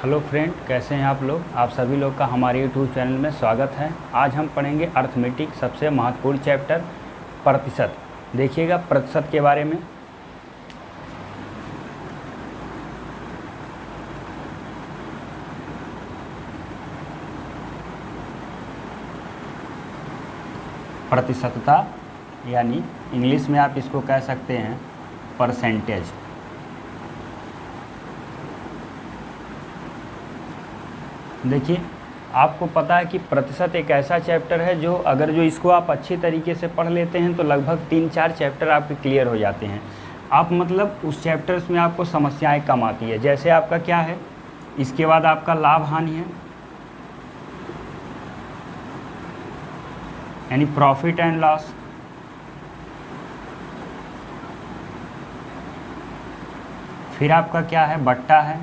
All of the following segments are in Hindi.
हेलो फ्रेंड, कैसे हैं आप लोग। आप सभी लोग का हमारे यूट्यूब चैनल में स्वागत है। आज हम पढ़ेंगे अर्थमेटिक सबसे महत्वपूर्ण चैप्टर प्रतिशत। देखिएगा प्रतिशत के बारे में। प्रतिशतता यानी इंग्लिश में आप इसको कह सकते हैं परसेंटेज। देखिए, आपको पता है कि प्रतिशत एक ऐसा चैप्टर है जो इसको आप अच्छी तरीके से पढ़ लेते हैं तो लगभग 3-4 चैप्टर आपके क्लियर हो जाते हैं। आप मतलब उस चैप्टर्स में आपको समस्याएं कम आती है। जैसे आपका क्या है, इसके बाद आपका लाभ हानि है यानी प्रॉफिट एंड लॉस। फिर आपका क्या है, बट्टा है,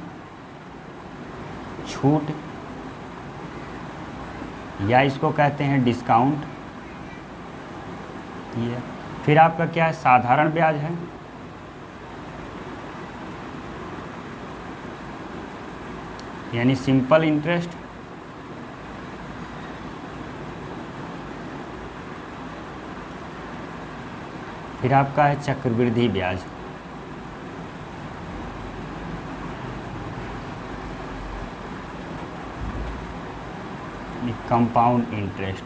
छूट या इसको कहते हैं डिस्काउंट ये। फिर आपका क्या है, साधारण ब्याज है, यानी सिंपल इंटरेस्ट। फिर आपका है चक्रवृद्धि ब्याज। Compound interest.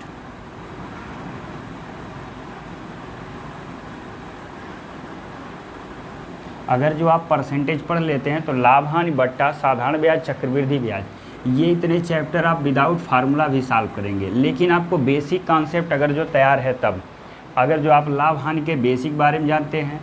अगर जो आप परसेंटेज पढ़ लेते हैं तो लाभ हानि, बट्टा, साधारण ब्याज, चक्रवृद्धि ब्याज, ये इतने चैप्टर आप विदाउट फार्मूला भी सॉल्व करेंगे। लेकिन आपको बेसिक कॉन्सेप्ट अगर जो तैयार है तब, अगर जो आप लाभ हानि के बेसिक बारे में जानते हैं,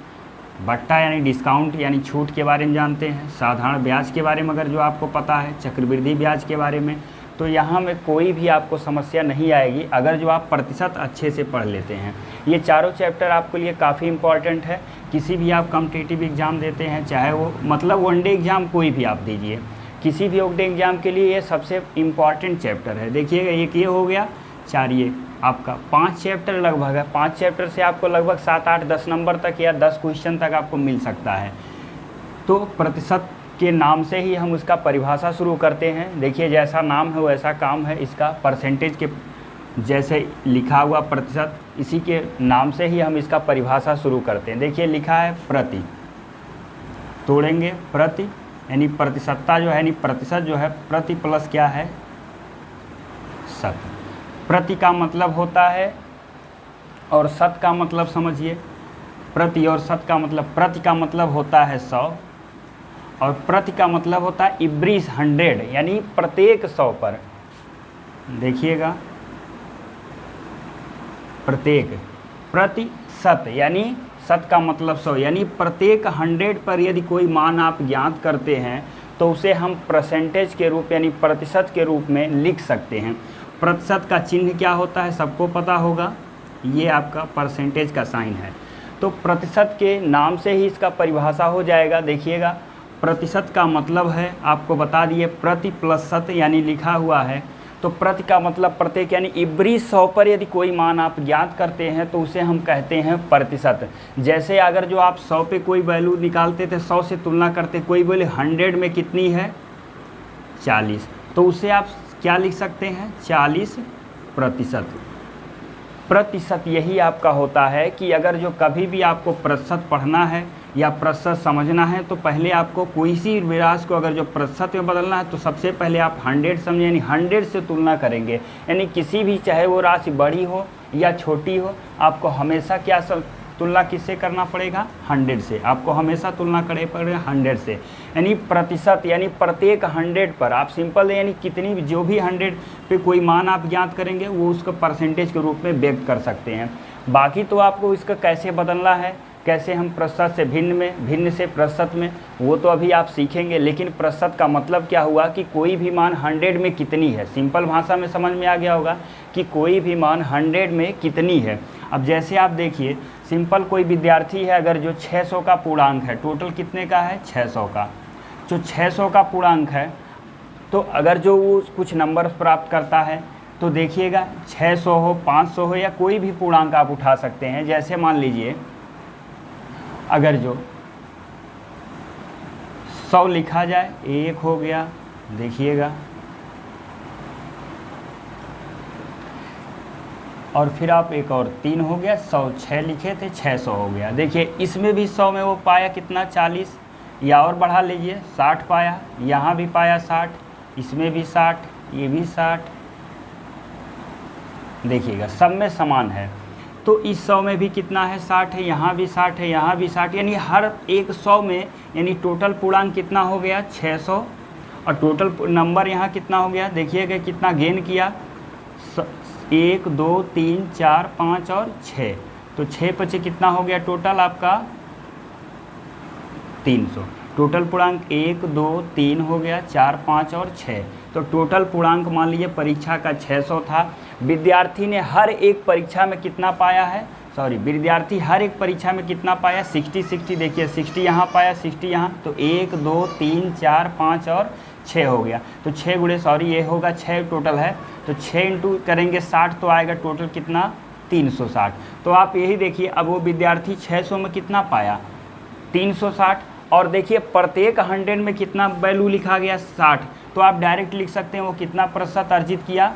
बट्टा यानी डिस्काउंट यानी छूट के बारे में जानते हैं, साधारण ब्याज के बारे में अगर जो आपको पता है, चक्रवृद्धि ब्याज के बारे में, तो यहाँ में कोई भी आपको समस्या नहीं आएगी अगर जो आप प्रतिशत अच्छे से पढ़ लेते हैं। ये चारों चैप्टर आपके लिए काफ़ी इम्पॉर्टेंट है। किसी भी आप कॉम्पिटिटिव एग्ज़ाम देते हैं, चाहे वो मतलब वनडे एग्ज़ाम कोई भी आप दीजिए, किसी भी वनडे एग्ज़ाम के लिए ये सबसे इम्पॉर्टेंट चैप्टर है। देखिएगा, एक ये हो गया, 4 ये आपका 5 चैप्टर लगभग है। 5 चैप्टर से आपको लगभग 7, 8, 10 नंबर तक या 10 क्वेश्चन तक आपको मिल सकता है। तो प्रतिशत के नाम से ही हम उसका परिभाषा शुरू करते हैं। देखिए, जैसा नाम है वैसा काम है इसका। परसेंटेज के जैसे लिखा हुआ प्रतिशत, इसी के नाम से ही हम इसका परिभाषा शुरू करते हैं। देखिए लिखा है प्रति, तोड़ेंगे प्रति यानी प्रतिशतता जो है, यानी प्रतिशत जो है प्रति प्लस क्या है, शत। प्रति का मतलब होता है और शत का मतलब समझिए, प्रति और शत का मतलब, प्रति का मतलब होता है 100 और प्रति का मतलब होता है एवरी 100 यानी प्रत्येक 100 पर। देखिएगा, प्रत्येक, प्रति शत यानी शत का मतलब 100 यानी प्रत्येक 100 पर यदि कोई मान आप ज्ञात करते हैं तो उसे हम परसेंटेज के रूप यानी प्रतिशत के रूप में लिख सकते हैं। प्रतिशत का चिन्ह क्या होता है सबको पता होगा, ये आपका परसेंटेज का साइन है। तो प्रतिशत के नाम से ही इसका परिभाषा हो जाएगा। देखिएगा, प्रतिशत का मतलब है, आपको बता दिए, प्रति प्लस शत यानी लिखा हुआ है। तो प्रति का मतलब प्रत्येक यानी एवरी 100 पर यदि कोई मान आप ज्ञात करते हैं तो उसे हम कहते हैं प्रतिशत। जैसे अगर जो आप 100 पे कोई वैल्यू निकालते थे, 100 से तुलना करते, कोई बोले 100 में कितनी है 40, तो उसे आप क्या लिख सकते हैं 40 प्रतिशत। प्रतिशत यही आपका होता है कि अगर जो कभी भी आपको प्रतिशत पढ़ना है या प्रतिशत समझना है तो पहले आपको कोई सी राशि को अगर जो प्रतिशत में बदलना है तो सबसे पहले आप 100 समझें, यानी 100 से तुलना करेंगे। यानी किसी भी, चाहे वो राशि बड़ी हो या छोटी हो, आपको हमेशा क्या तुलना किससे करना पड़ेगा, 100 से। आपको हमेशा तुलना करनी पड़ेगा 100 से। यानी प्रतिशत यानी प्रत्येक 100 पर आप सिंपल यानी कितनी भी, जो भी 100 पे कोई मान आप ज्ञात करेंगे वो उसको परसेंटेज के रूप में व्यक्त कर सकते हैं। बाकी तो आपको इसका कैसे बदलना है, कैसे हम प्रतिशत से भिन्न में, भिन्न से प्रतिशत में, वो तो अभी आप सीखेंगे। लेकिन प्रतिशत का मतलब क्या हुआ कि कोई भी मान 100 में कितनी है, सिंपल भाषा में समझ में आ गया होगा कि कोई भी मान 100 में कितनी है। अब जैसे आप देखिए, सिंपल कोई विद्यार्थी है, अगर जो 600 का पूर्णांक है, टोटल कितने का है 600 का, जो 600 का पूर्णांक है, तो अगर जो वो कुछ नंबर प्राप्त करता है तो देखिएगा 600 हो, 500 हो या कोई भी पूर्णांक आप उठा सकते हैं। जैसे मान लीजिए अगर जो 100 लिखा जाए, 1 हो गया, देखिएगा, और फिर आप एक और 3 हो गया, 100 6 लिखे थे, 600 हो गया। देखिए इसमें भी 100 में वो पाया कितना 40, या और बढ़ा लीजिए 60 पाया, यहाँ भी पाया 60, इसमें भी 60, ये भी 60। देखिएगा सब में समान है, तो इस 100 में भी कितना है 60 है, यहाँ भी 60 है, यहाँ भी 60, यानी हर एक 100 में यानी टोटल पूर्णांक कितना हो गया 600, और टोटल नंबर यहाँ कितना हो गया, देखिएगा कितना गेन किया 1 2 3 4 5 और 6, तो 6 बचे कितना हो गया टोटल आपका 300। टोटल पूर्णांक 1 2 3 हो गया, 4 5 और 6, तो टोटल पूर्णांक मान लीजिए परीक्षा का 600 था। विद्यार्थी ने हर एक परीक्षा में कितना पाया है, विद्यार्थी हर एक परीक्षा में कितना पाया 60 60, देखिए 60 यहाँ पाया, 60 यहाँ, तो 1 2 3 4 5 और 6 हो गया, तो 6 गुणे ये होगा 6 टोटल है, तो 6 इंटू करेंगे 60 तो आएगा टोटल कितना 360। तो आप यही देखिए अब वो विद्यार्थी 600 में कितना पाया 360, और देखिए प्रत्येक 100 में कितना वैल्यू लिखा गया 60, तो आप डायरेक्ट लिख सकते हैं वो कितना प्रतिशत अर्जित किया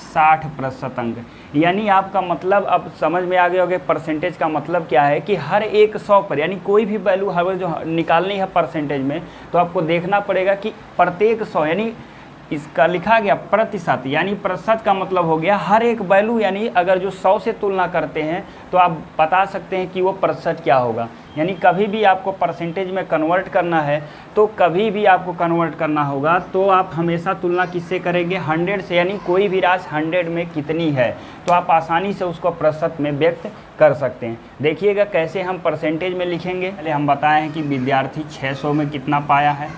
60% अंक। यानी आपका मतलब अब समझ में आ गया होगा परसेंटेज का मतलब क्या है, कि हर एक 100 पर यानी कोई भी वैल्यू हर जो निकालनी है परसेंटेज में, तो आपको देखना पड़ेगा कि प्रत्येक 100 यानी इसका लिखा गया प्रतिशत, यानी प्रतिशत का मतलब हो गया हर एक वैल्यू, यानी अगर जो 100 से तुलना करते हैं तो आप बता सकते हैं कि वो प्रतिशत क्या होगा। यानी कभी भी आपको परसेंटेज में कन्वर्ट करना है, तो कभी भी आपको कन्वर्ट करना होगा तो आप हमेशा तुलना किससे करेंगे 100 से, यानी कोई भी राशि 100 में कितनी है, तो आप आसानी से उसको प्रतिशत में व्यक्त कर सकते हैं। देखिएगा कैसे हम परसेंटेज में लिखेंगे। पहले हम बताए हैं कि विद्यार्थी 600 में कितना पाया है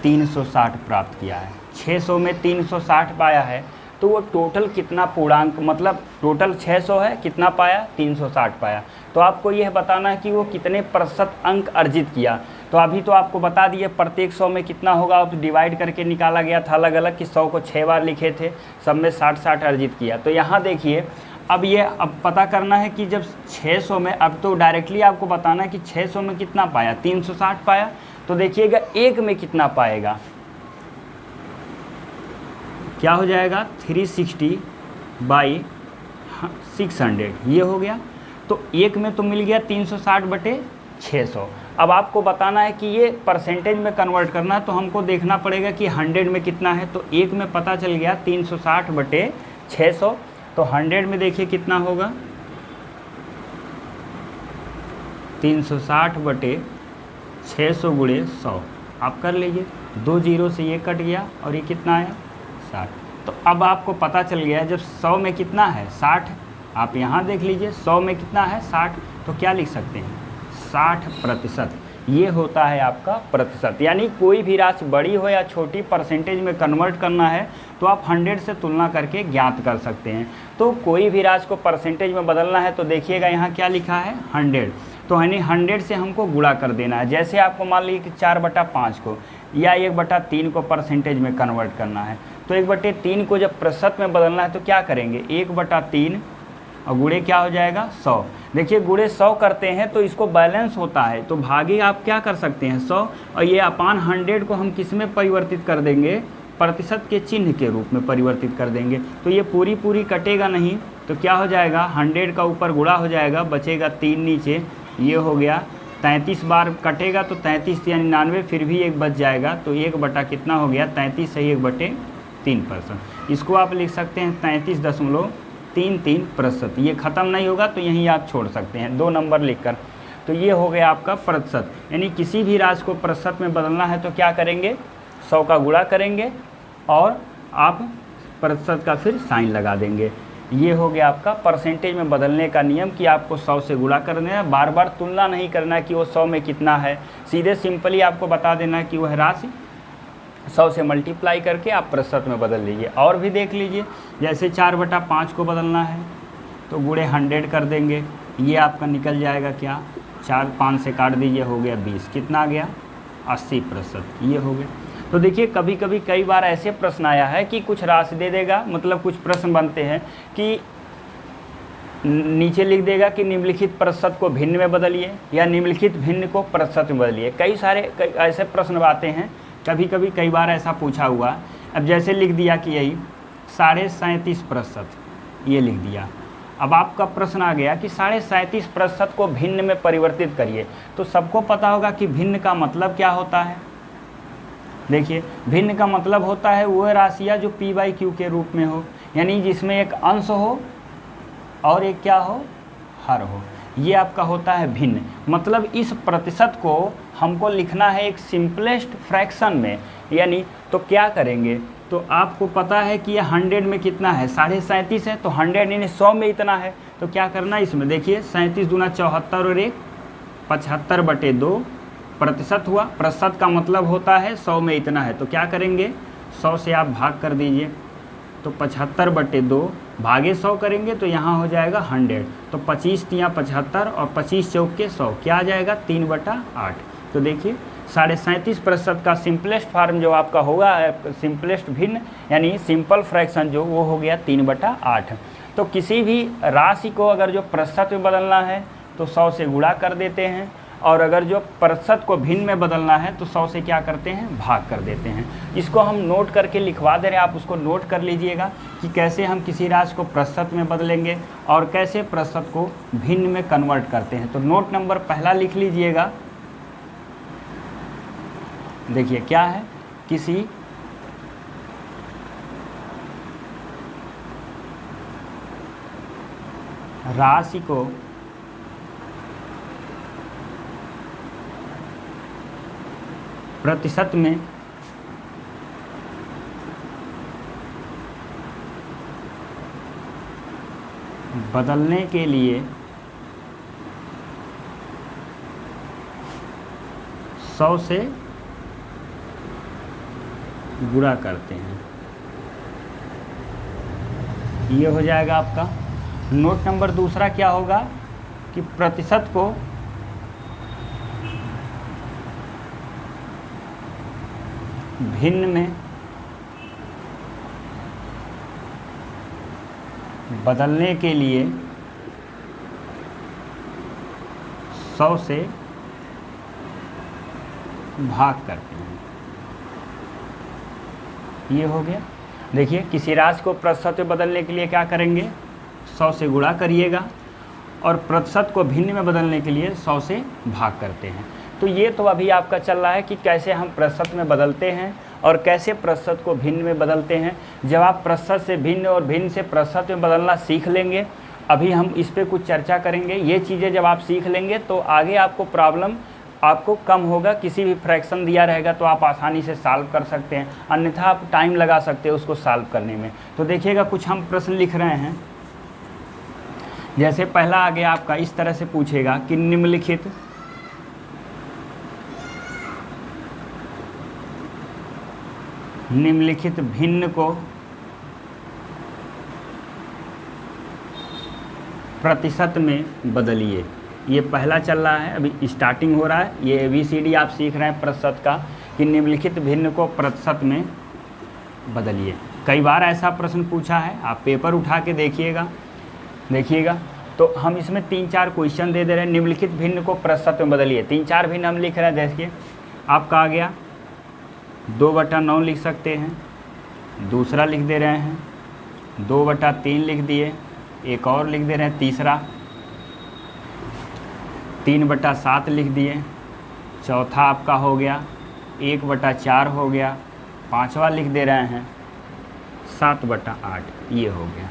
360 प्राप्त किया है, 600 में 360 पाया है, तो वो टोटल कितना पूर्णांक, मतलब टोटल 600 है, कितना पाया 360 पाया, तो आपको यह बताना है कि वो कितने प्रतिशत अंक अर्जित किया। तो अभी तो आपको बता दिए प्रत्येक 100 में कितना होगा, अब डिवाइड करके निकाला गया था अलग अलग कि 100 को 6 बार लिखे थे, सब में 60-60 अर्जित किया। तो यहाँ देखिए अब ये अब पता करना है कि जब 600 में, अब तो डायरेक्टली आपको बताना है कि 600 में कितना पाया 360 पाया, तो देखिएगा एक में कितना पाएगा, क्या हो जाएगा 360/600, ये हो गया। तो एक में तो मिल गया 360/600। अब आपको बताना है कि ये परसेंटेज में कन्वर्ट करना है, तो हमको देखना पड़ेगा कि 100 में कितना है, तो एक में पता चल गया 360/600, तो 100 में देखिए कितना होगा 360/600 गुणे 100, आप कर लीजिए, 2 जीरो से ये कट गया और ये कितना आया 60। तो अब आपको पता चल गया जब 100 में कितना है 60, आप यहाँ देख लीजिए 100 में कितना है 60, तो क्या लिख सकते हैं 60%, ये होता है आपका प्रतिशत। यानी कोई भी राशि बड़ी हो या छोटी परसेंटेज में कन्वर्ट करना है तो आप 100 से तुलना करके ज्ञात कर सकते हैं। तो कोई भी राशि को परसेंटेज में बदलना है तो देखिएगा यहाँ क्या लिखा है 100, तो यानी 100 से हमको गुणा कर देना है। जैसे आपको मान लीजिए कि 4/5 को या 1/3 को परसेंटेज में कन्वर्ट करना है, तो 1/3 को जब प्रतिशत में बदलना है तो क्या करेंगे 1/3 और गुणे क्या हो जाएगा 100। देखिए गुणे 100 करते हैं तो इसको बैलेंस होता है, तो भागे आप क्या कर सकते हैं 100, और ये अपान 100 को हम किस में परिवर्तित कर देंगे, प्रतिशत के चिन्ह के रूप में परिवर्तित कर देंगे। तो ये पूरी कटेगा नहीं, तो क्या हो जाएगा 100 का ऊपर गुणा हो जाएगा, बचेगा 3 नीचे, ये हो गया 33 बार कटेगा तो 33 यानी 99, फिर भी एक बच जाएगा, तो 1 कितना हो गया 33 सही 1/3%। इसको आप लिख सकते हैं 33.33%। ये ख़त्म नहीं होगा तो यहीं आप छोड़ सकते हैं 2 नंबर लिखकर। तो ये हो गया आपका प्रतिशत। यानी किसी भी राशि को प्रतिशत में बदलना है तो क्या करेंगे 100 का गुणा करेंगे और आप प्रतिशत का फिर साइन लगा देंगे। ये हो गया आपका परसेंटेज में बदलने का नियम कि आपको 100 से गुणा करना है, बार बार तुलना नहीं करना है कि वो 100 में कितना है, सीधे सिंपली आपको बता देना है कि वह राशि 100 से मल्टीप्लाई करके आप प्रतिशत में बदल लीजिए। और भी देख लीजिए, जैसे 4/5 को बदलना है तो गुणे 100 कर देंगे, ये आपका निकल जाएगा क्या 4 5 से काट दीजिए, हो गया 20, कितना आ गया 80%, ये हो गया। तो देखिए कभी कभी कई बार ऐसे प्रश्न आया है कि कुछ राशि दे देगा, मतलब कुछ प्रश्न बनते हैं कि नीचे लिख देगा कि निम्नलिखित प्रतिशत को भिन्न में बदलिए या निम्नलिखित भिन्न को प्रतिशत में बदलिए। कई ऐसे प्रश्न आते हैं कभी कभी कई बार ऐसा पूछा हुआ। अब जैसे लिख दिया कि यही 37.5%, ये लिख दिया। अब आपका प्रश्न आ गया कि 37.5% को भिन्न में परिवर्तित करिए। तो सबको पता होगा कि भिन्न का मतलब क्या होता है। देखिए, भिन्न का मतलब होता है वह राशियाँ जो p/q के रूप में हो, यानी जिसमें एक अंश हो और एक क्या हो, हर हो। ये आपका होता है भिन्न। मतलब इस प्रतिशत को हमको लिखना है एक सिंपलेस्ट फ्रैक्शन में, यानी तो क्या करेंगे, तो आपको पता है कि ये 100 में कितना है, 37.5 है, तो 100 यानी 100 में इतना है। तो क्या करना है इसमें, देखिए 37 दूना 74 और 1 75/2 प्रतिशत हुआ। प्रतिशत का मतलब होता है 100 में इतना है। तो क्या करेंगे, 100 से आप भाग कर दीजिए, तो 75/2 भागे 100 करेंगे तो यहाँ हो जाएगा 100। तो 25 तियाँ 75 और 25 चौके 100, क्या आ जाएगा 3/8। तो देखिए 37.5% का सिंपलेस्ट फार्म जो आपका होगा, सिंपलेस्ट भिन्न यानी सिंपल फ्रैक्शन जो वो हो गया 3/8। तो किसी भी राशि को अगर जो प्रतिशत में बदलना है तो 100 से गुणा कर देते हैं, और अगर जो प्रतिशत को भिन्न में बदलना है तो 100 से क्या करते हैं, भाग कर देते हैं। इसको हम नोट करके लिखवा दे रहे हैं, आप उसको नोट कर लीजिएगा कि कैसे हम किसी राशि को प्रतिशत में बदलेंगे और कैसे प्रतिशत को भिन्न में कन्वर्ट करते हैं। तो नोट नंबर पहला लिख लीजिएगा। देखिए क्या है, किसी राशि को प्रतिशत में बदलने के लिए 100 से गुणा करते हैं। ये हो जाएगा आपका। नोट नंबर दूसरा क्या होगा कि प्रतिशत को भिन्न में बदलने के लिए 100 से भाग करते हैं। ये हो गया। देखिए किसी राशि को प्रतिशत में बदलने के लिए क्या करेंगे, 100 से गुणा करिएगा, और प्रतिशत को भिन्न में बदलने के लिए 100 से भाग करते हैं। तो ये तो अभी आपका चल रहा है कि कैसे हम प्रतिशत में बदलते हैं और कैसे प्रतिशत को भिन्न में बदलते हैं। जब आप प्रतिशत से भिन्न और भिन्न से प्रतिशत में बदलना सीख लेंगे, अभी हम इस पे कुछ चर्चा करेंगे। ये चीज़ें जब आप सीख लेंगे तो आगे आपको प्रॉब्लम आपको कम होगा। किसी भी फ्रैक्शन दिया रहेगा तो आप आसानी से सॉल्व कर सकते हैं, अन्यथा आप टाइम लगा सकते हैं उसको सॉल्व करने में। तो देखिएगा कुछ हम प्रश्न लिख रहे हैं। जैसे पहला आ गया आपका, इस तरह से पूछेगा कि निम्नलिखित भिन्न को प्रतिशत में बदलिए। ये पहला चल रहा है, अभी स्टार्टिंग हो रहा है। ये ABCD आप सीख रहे हैं प्रतिशत का, कि निम्नलिखित भिन्न को प्रतिशत में बदलिए। कई बार ऐसा प्रश्न पूछा है, आप पेपर उठा के देखिएगा। तो हम इसमें 3-4 क्वेश्चन दे रहे हैं। निम्नलिखित भिन्न को प्रतिशत में बदलिए। 3-4 भिन्न हम लिख रहे हैं। देखिए आपका आ गया 2/9 लिख सकते हैं, दूसरा लिख दे रहे हैं 2/3 लिख दिए, एक और लिख दे रहे हैं तीसरा 3/7 लिख दिए, चौथा आपका हो गया 1/4 हो गया, पांचवा लिख दे रहे हैं 7/8, ये हो गया।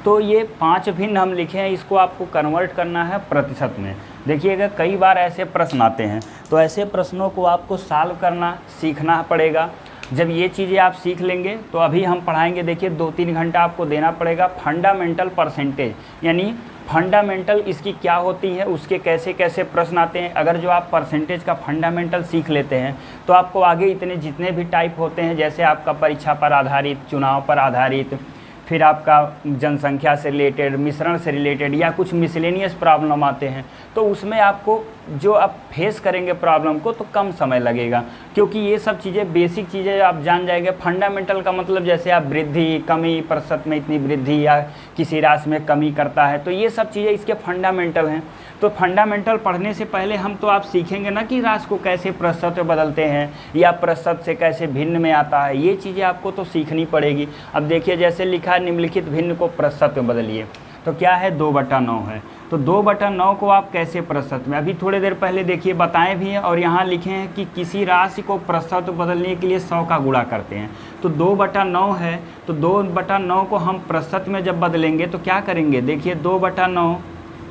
तो ये 5 भिन्न हम लिखे हैं, इसको आपको कन्वर्ट करना है प्रतिशत में। देखिएगा कई बार ऐसे प्रश्न आते हैं, तो ऐसे प्रश्नों को आपको सॉल्व करना सीखना पड़ेगा। जब ये चीज़ें आप सीख लेंगे तो अभी हम पढ़ाएंगे। देखिए 2-3 घंटा आपको देना पड़ेगा फंडामेंटल परसेंटेज, यानी फंडामेंटल इसकी क्या होती है, उसके कैसे कैसे प्रश्न आते हैं। अगर जो आप परसेंटेज का फंडामेंटल सीख लेते हैं तो आपको आगे इतने जितने भी टाइप होते हैं, जैसे आपका परीक्षा पर आधारित, चुनाव पर आधारित, फिर आपका जनसंख्या से रिलेटेड, मिश्रण से रिलेटेड, या कुछ मिसलेनियस प्रॉब्लम आते हैं, तो उसमें आपको जो आप फेस करेंगे प्रॉब्लम को तो कम समय लगेगा। क्योंकि ये सब चीज़ें बेसिक चीज़ें आप जान जाएंगे। फंडामेंटल का मतलब जैसे आप वृद्धि, कमी, प्रतिशत में इतनी वृद्धि या किसी राशि में कमी करता है, तो ये सब चीज़ें इसके फंडामेंटल हैं। तो फंडामेंटल पढ़ने से पहले हम तो आप सीखेंगे ना कि राशि को कैसे प्रतिशत में बदलते हैं या प्रतिशत से कैसे भिन्न में आता है, ये चीज़ें आपको तो सीखनी पड़ेगी। अब देखिए जैसे लिखा है निम्नलिखित भिन्न को प्रतिशत में बदलिए, तो क्या है 2/9 है। तो 2/9 को आप कैसे प्रतिशत में, अभी थोड़ी देर पहले देखिए बताएं भी हैं और यहाँ लिखे हैं कि किसी राशि को प्रतिशत में बदलने के लिए 100 का गुणा करते हैं। तो 2/9 है, तो 2/9 को हम प्रतिशत में जब बदलेंगे तो क्या करेंगे, देखिए 2/9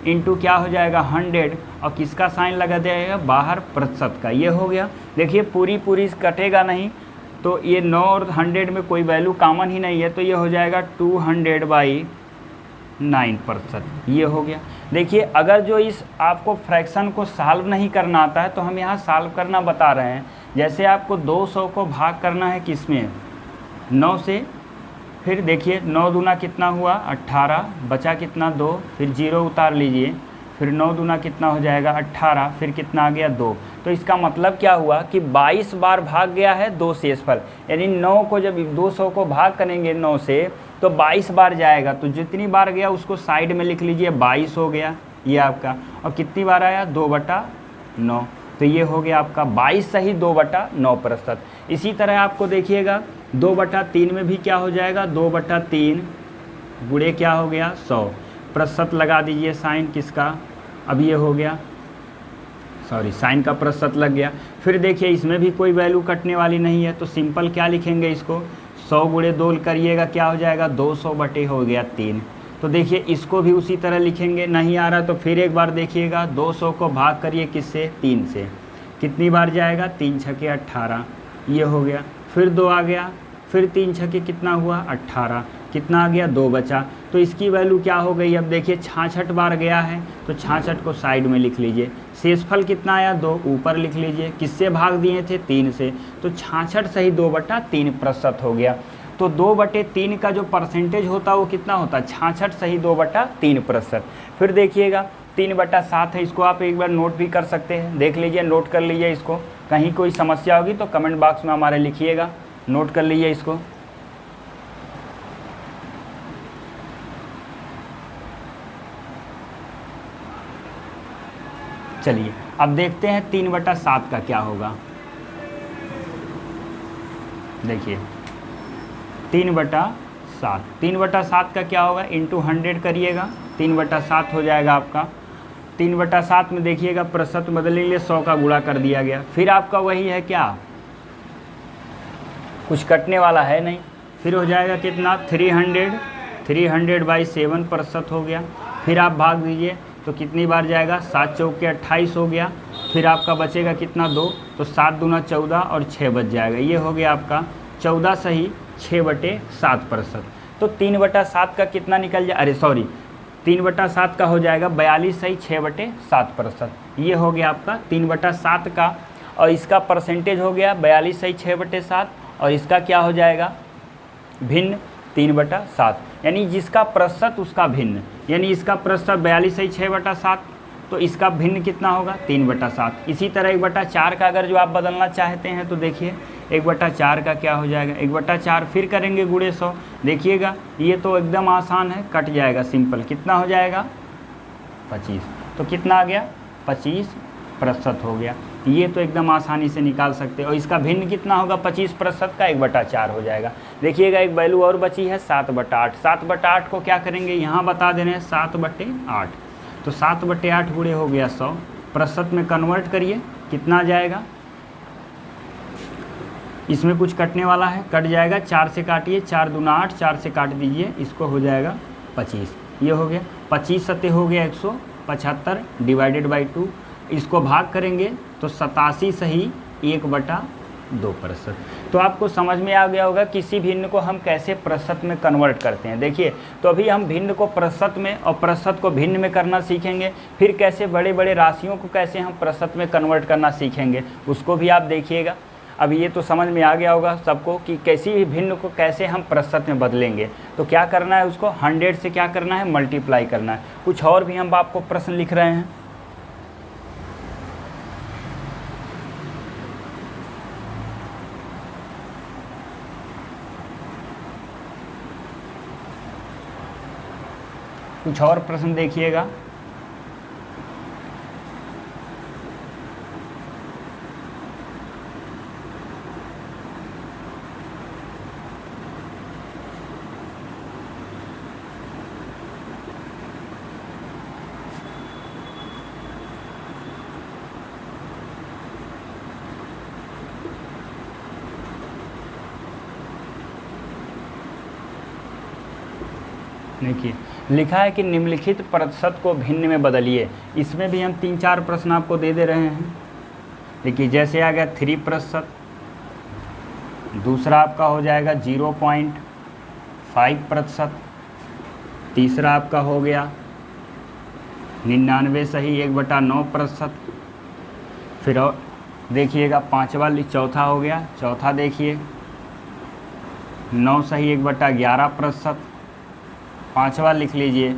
इंटू क्या हो जाएगा 100 और किसका साइन लगा देगा बाहर प्रतिशत का, ये हो गया। देखिए पूरी कटेगा नहीं, तो ये 9 और 100 में कोई वैल्यू कॉमन ही नहीं है, तो ये हो जाएगा 200/9%, ये हो गया। देखिए अगर जो इस आपको फ्रैक्शन को सॉल्व नहीं करना आता है तो हम यहाँ सॉल्व करना बता रहे हैं। जैसे आपको 200 को भाग करना है किसमें, 9 से, फिर देखिए 9 दूना कितना हुआ 18, बचा कितना 2, फिर 0 उतार लीजिए, फिर 9 दूना कितना हो जाएगा 18, फिर कितना आ गया 2। तो इसका मतलब क्या हुआ कि 22 बार भाग गया है 2 शेषफल, यानी 9 को जब 200 को भाग करेंगे 9 से तो 22 बार जाएगा, तो जितनी बार गया उसको साइड में लिख लीजिए, 22 हो गया ये आपका। और कितनी बार आया 2/9, तो ये हो गया आपका 22 सही 2/9%। इसी तरह आपको देखिएगा 2/3 में भी क्या हो जाएगा, 2/3 गुणे क्या हो गया 100, प्रतिशत लगा दीजिए साइन किसका, अब ये हो गया, सॉरी साइन का प्रतिशत लग गया। फिर देखिए इसमें भी कोई वैल्यू कटने वाली नहीं है, तो सिंपल क्या लिखेंगे इसको, 100 गुणे 2 करिएगा क्या हो जाएगा 200 बटे हो गया 3। तो देखिए इसको भी उसी तरह लिखेंगे, नहीं आ रहा तो फिर एक बार देखिएगा 200 को भाग करिए किससे 3 से, कितनी बार जाएगा 3 छके 18, ये हो गया। फिर 2 आ गया, फिर 3 छके कितना हुआ 18, कितना आ गया 2 बचा, तो इसकी वैल्यू क्या हो गई, अब देखिए 66 बार गया है तो 66 को साइड में लिख लीजिए। शेषफल कितना आया 2, ऊपर लिख लीजिए, किससे भाग दिए थे 3 से, तो 66 सही 2/3% हो गया। तो 2/3 का जो परसेंटेज होता वो कितना होता, 66 सही 2/3%। फिर देखिएगा 3/7 है, इसको आप एक बार नोट भी कर सकते हैं, देख लीजिए, नोट कर लीजिए इसको। कहीं कोई समस्या होगी तो कमेंट बॉक्स में हमारे लिखिएगा, नोट कर लीजिए इसको। चलिए अब देखते हैं 3/7 का क्या होगा। देखिए 3/7 का क्या होगा, इंटू 100 करिएगा, 3/7 हो जाएगा आपका। 3/7 में देखिएगा प्रतिशत बदलने के लिए 100 का गुणा कर दिया गया। फिर आपका वही है क्या, कुछ कटने वाला है नहीं, फिर हो जाएगा कितना 300/7% हो गया। फिर आप भाग दीजिए तो कितनी बार जाएगा 7 चौके 28 हो गया। फिर आपका बचेगा कितना 2, तो 7 दूना 14 और 6 बच जाएगा, ये हो गया आपका 14 सही 6/7%। तो 3/7 का कितना निकल जाए, अरे सॉरी 3/7 का हो जाएगा 42 सही 6/7%। ये हो गया आपका 3/7 का, और इसका परसेंटेज हो गया 42 सही 6/7, और इसका क्या हो जाएगा भिन्न 3/7, यानी जिसका प्रतिशत उसका भिन्न, यानी इसका प्रतिशत 42 सही 6/7, तो इसका भिन्न कितना होगा 3/7। इसी तरह 1/4 का अगर जो आप बदलना चाहते हैं तो देखिए 1/4 का क्या हो जाएगा, 1/4 फिर करेंगे गुणे 100, देखिएगा ये तो एकदम आसान है, कट जाएगा सिंपल, कितना हो जाएगा 25, तो कितना आ गया 25% हो गया। ये तो एकदम आसानी से निकाल सकते हैं। और इसका भिन्न कितना होगा 25% का 1/4 हो जाएगा। देखिएगा एक वैल्यू और बची है 7/8। 7/8 को क्या करेंगे यहाँ बता दे रहे हैं 7/8, तो 7/8 गुणे हो गया 100, प्रतिशत में कन्वर्ट करिए कितना जाएगा, इसमें कुछ कटने वाला है, कट जाएगा, 4 से काटिए, 4 दूना 8, 4 से काट दीजिए, इसको हो जाएगा 25, ये हो गया 25 सत्ते हो गया 175 डिवाइडेड बाई 2, इसको भाग करेंगे तो 87 सही 1/2%। तो आपको समझ में आ गया होगा किसी भिन्न को हम कैसे प्रतिशत में कन्वर्ट करते हैं। देखिए तो अभी हम भिन्न को प्रतिशत में और प्रतिशत को भिन्न में करना सीखेंगे, फिर कैसे बड़े बड़े राशियों को कैसे हम प्रतिशत में कन्वर्ट करना सीखेंगे, उसको भी आप देखिएगा। अब ये तो समझ में आ गया होगा सबको कि किसी भी भिन्न को कैसे हम प्रतिशत में बदलेंगे। तो क्या करना है, उसको 100 से क्या करना है, मल्टीप्लाई करना है। कुछ और भी हम आपको प्रश्न लिख रहे हैं। कुछ और प्रश्न देखिएगा। देखिए लिखा है कि निम्नलिखित प्रतिशत को भिन्न में बदलिए। इसमें भी हम 3-4 प्रश्न आपको दे दे रहे हैं। देखिए जैसे आ गया 3%, दूसरा आपका हो जाएगा 0.5%, तीसरा आपका हो गया 99 सही 1/9%, फिर और देखिएगा चौथा हो गया, चौथा देखिए 9 सही 1/11%, पाँचवा लिख लीजिए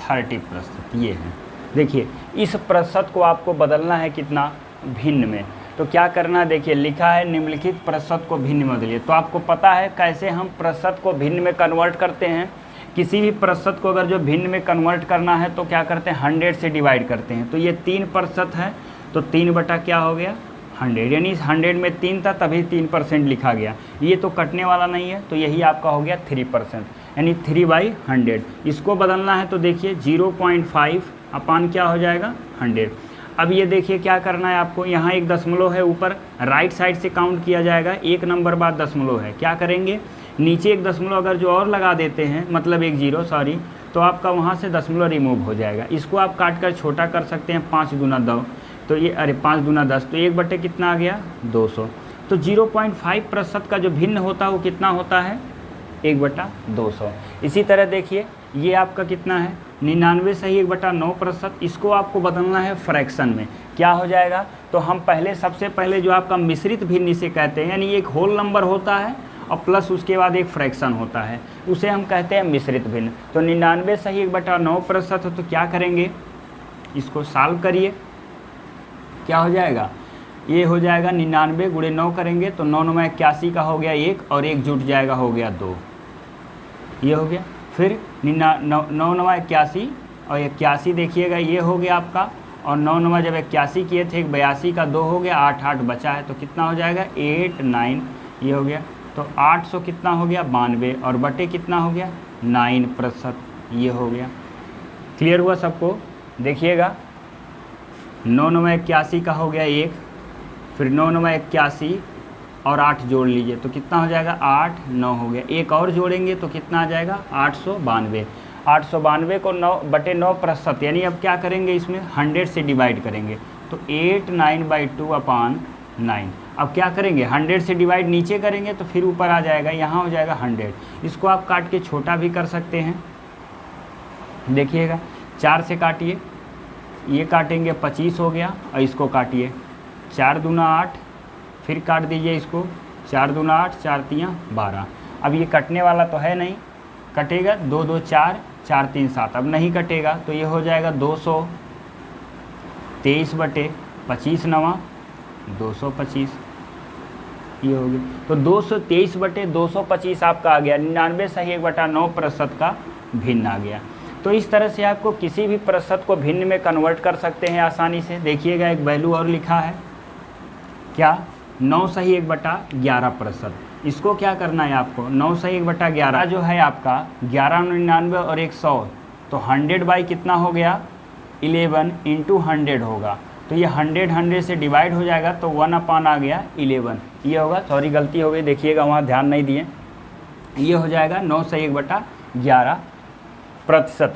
30%। ये है। देखिए इस प्रतिशत को आपको बदलना है कितना, भिन्न में। तो क्या करना है, देखिए लिखा है निम्नलिखित प्रतिशत को भिन्न में बदलिए। तो आपको पता है कैसे हम प्रतिशत को भिन्न में कन्वर्ट करते हैं। किसी भी प्रतिशत को अगर जो भिन्न में कन्वर्ट करना है तो क्या करते हैं, 100 से डिवाइड करते हैं। तो ये 3% है, तो 3 बटा क्या हो गया 100, यानी इस 100 में 3 था तभी 3% लिखा गया। ये तो कटने वाला नहीं है, तो यही आपका हो गया 3%, यानी 3/100। इसको बदलना है तो देखिए 0.5 अपान क्या हो जाएगा 100। अब ये देखिए क्या करना है आपको, यहाँ एक दशमलव है ऊपर, राइट साइड से काउंट किया जाएगा, एक नंबर बाद दशमलव है। क्या करेंगे, नीचे एक दशमलव अगर जो और लगा देते हैं, मतलब एक 0 सॉरी, तो आपका वहाँ से दशमलव रिमूव हो जाएगा। इसको आप काट कर छोटा कर सकते हैं, 5 दूना 2, तो ये 5 दूना 10, तो 1 बटे कितना आ गया 200। तो 0.5% का जो भिन्न होता है वो कितना होता है 1/200। इसी तरह देखिए ये आपका कितना है 99 सही 1/9%। इसको आपको बदलना है फ्रैक्शन में। क्या हो जाएगा, तो हम पहले सबसे पहले जो आपका मिश्रित भिन्न इसे कहते हैं, यानी एक होल नंबर होता है और प्लस उसके बाद एक फ्रैक्शन होता है, उसे हम कहते हैं मिश्रित भिन्न। तो 99 सही 1/9% है, तो क्या करेंगे, इसको सॉल्व करिए। क्या हो जाएगा, ये हो जाएगा 99 × 9 करेंगे तो 9 9 81 का हो गया 1, और 1 जुट जाएगा हो गया 2, ये हो गया। फिर 9 9 81 और 81 देखिएगा ये हो गया आपका, और 9 9 जब 81 किए थे 82 का 2 हो गया, 8 8 बचा है, तो कितना हो जाएगा 8 9, ये हो गया। तो 800 कितना हो गया 92, और बटे कितना हो गया 9%, ये हो गया। क्लियर हुआ सबको। देखिएगा 9 9 81 का हो गया 1, फिर 9 9 81 और 8 जोड़ लीजिए तो कितना हो जाएगा 8 9 हो गया। एक और जोड़ेंगे तो कितना आ जाएगा 892। 892 को 9/9%, यानी अब क्या करेंगे, इसमें 100 से डिवाइड करेंगे, तो 89/2/9। अब क्या करेंगे, 100 से डिवाइड नीचे करेंगे तो फिर ऊपर आ जाएगा, यहाँ हो जाएगा 100। इसको आप काट के छोटा भी कर सकते हैं। देखिएगा 4 से काटिए, ये काटेंगे 25 हो गया, और इसको काटिए 4 दूना 8, फिर काट दीजिए इसको 4 दूना 8, 4 तियाँ 12। अब ये कटने वाला तो है नहीं, कटेगा 2 2 4, 4 3 7, अब नहीं कटेगा तो ये हो जाएगा 223/25 9 225, ये हो गया। तो 223/225 आपका आ गया, 99 सही 1/9% का भिन्न आ गया। तो इस तरह से आपको किसी भी प्रतिशत को भिन्न में कन्वर्ट कर सकते हैं आसानी से। देखिएगा एक वैल्यू और लिखा है, क्या 9 सही 1/11%। इसको क्या करना है आपको, 9 सही 1/11 जो है आपका 11 99 और 100, तो 100 बाई कितना हो गया 11 × 100 होगा। तो ये 100 से डिवाइड हो जाएगा, तो 1/, आ गया 11, ये होगा। सॉरी गलती हो गई, देखिएगा वहाँ ध्यान नहीं दिए, ये हो जाएगा 9 सही 1/11%।